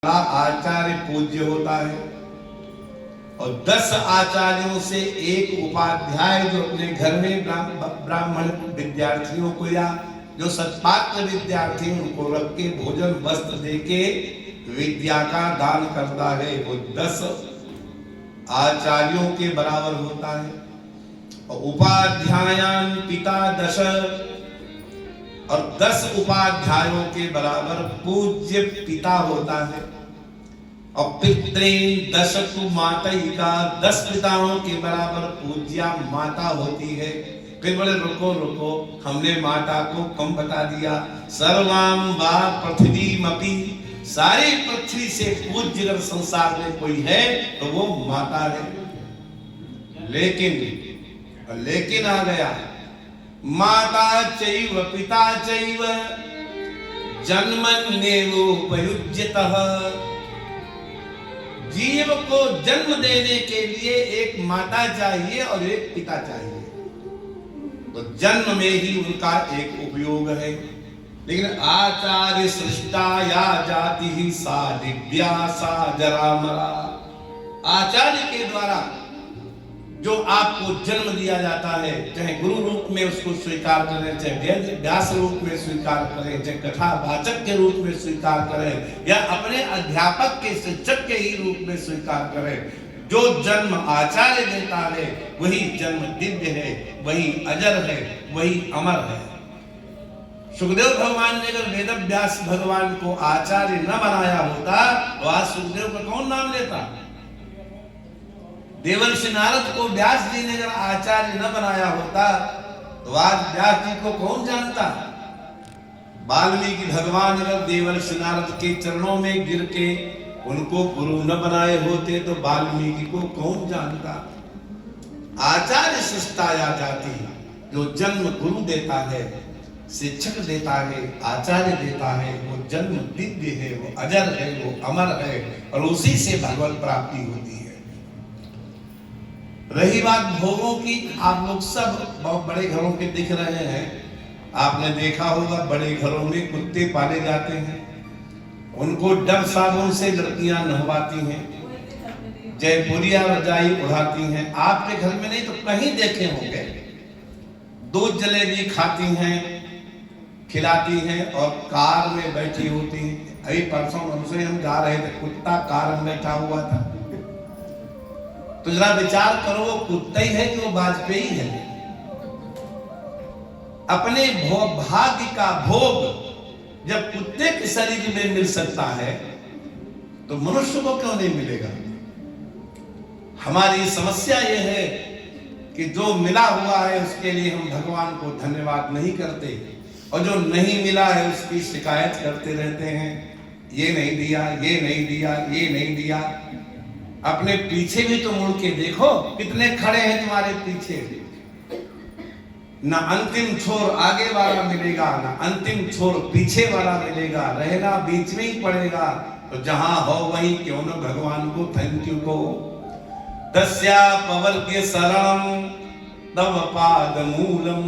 आचार्य पूज्य होता है और 10 आचार्यों से एक उपाध्याय जो अपने घर में ब्राह्मण विद्यार्थियों को या जो सत्पात्र विद्यार्थी उनको रख के भोजन वस्त्र देके विद्या का दान करता है, वो 10 आचार्यों के बराबर होता है। और उपाध्यायान पिता 10 और 10 उपाध्यायों के बराबर पूज्य पिता होता है। और पितृन 10 तु मातयिका, 10 पिताओं के बराबर पूज्या माता होती है। फिर बोले रुको रुको, हमने माता को कम बता दिया। सर्वाम वा पृथ्वीमपि, सारी पृथ्वी से पूज्य अगर संसार में कोई है तो वो माता है। लेकिन आ गया माता चैव पिता चैव जन्मन्येवोपयुज्यतः, जीव को जन्म देने के लिए एक माता चाहिए और एक पिता चाहिए, तो जन्म में ही उनका एक उपयोग है। लेकिन आचार्य सृष्टा या जाति ही सा दिव्या सा जरामरा, आचार्य के द्वारा जो आपको जन्म दिया जाता है, चाहे गुरु रूप में उसको स्वीकार करें, चाहे व्यास रूप में स्वीकार करें, चाहे कथावाचक के रूप में स्वीकार करें, या अपने अध्यापक के शिक्षक के ही रूप में स्वीकार करें, जो जन्म आचार्य देता है वही जन्म दिव्य है, वही अजर है, वही अमर है। सुखदेव भगवान ने अगर वेदव्यास भगवान को आचार्य न बनाया होता तो आज सुखदेव का कौन नाम लेता? देवर्षि नारद को व्यास जी ने अगर आचार्य न बनाया होता तो आज व्यास जी को कौन जानता? वाल्मीकि भगवान अगर देवर्षि नारद के चरणों में गिर के उनको गुरु न बनाए होते तो वाल्मीकि को कौन जानता? आचार्य सृष्टाया जाति, जो जन्म गुरु देता है, शिक्षक देता है, आचार्य देता है, वो जन्म दिव्य है, वो अजर है, वो अमर है और उसी से भगवत प्राप्ति होती है। रही बात भोगों की, आप लोग सब बहुत बड़े घरों के दिख रहे हैं, आपने देखा होगा बड़े घरों में कुत्ते पाले जाते हैं, उनको डब साबुन से लड़कियां नहवाती हैं, जयपुरिया रजाई उड़ाती हैं। आपके घर में नहीं तो कहीं देखे होंगे, दूध जलेबी खाती हैं, खिलाती हैं और कार में बैठी होती हैं। अभी परसों हमसे हम जा रहे थे, कुत्ता कार में बैठा हुआ था, तो जरा विचार करो वो कुत्ता ही है कि वो वाजपेयी है? अपने भाग्य का भोग जब कुत्ते के शरीर में मिल सकता है तो मनुष्य को क्यों नहीं मिलेगा? हमारी समस्या यह है कि जो मिला हुआ है उसके लिए हम भगवान को धन्यवाद नहीं करते और जो नहीं मिला है उसकी शिकायत करते रहते हैं, ये नहीं दिया, ये नहीं दिया, ये नहीं दिया। अपने पीछे भी तो मुड़ के देखो, कितने खड़े हैं तुम्हारे पीछे। ना अंतिम छोर आगे वाला मिलेगा, ना अंतिम छोर पीछे वाला मिलेगा, रहना बीच में ही पड़ेगा। तो जहां हो वहीं क्यों न भगवान को थैंक यू को। तस्या पवर्ग्य शरणं तव पाद मूलम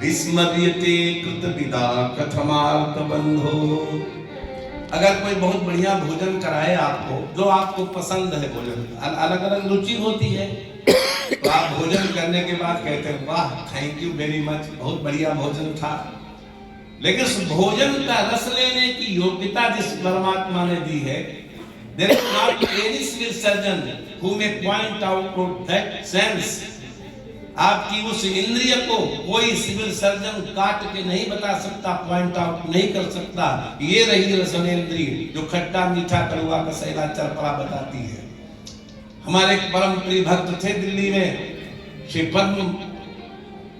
विस्मर्यते कृत विदा कथमार्थ बंधो। अगर कोई बहुत बढ़िया भोजन कराए आपको, जो आपको पसंद है, भोजन अलग अलग रुचि होती है, तो आप भोजन करने के बाद कहते हैं वाह थैंक यू वेरी मच, बहुत बढ़िया भोजन था। लेकिन उस भोजन का रस लेने की योग्यता जिस परमात्मा ने दी है, there is not any civil surgeon who may point out to that sense। आपकी उस इंद्रिय को कोई सिविल सर्जन काट के नहीं बता सकता, पॉइंट आउट नहीं कर सकता। ये रही रसनेंद्रिय जो खट्टा मीठा कड़वा कसैला चरपरा बताती है। हमारे एक परम प्रिय भक्त थे दिल्ली में, श्री पद्म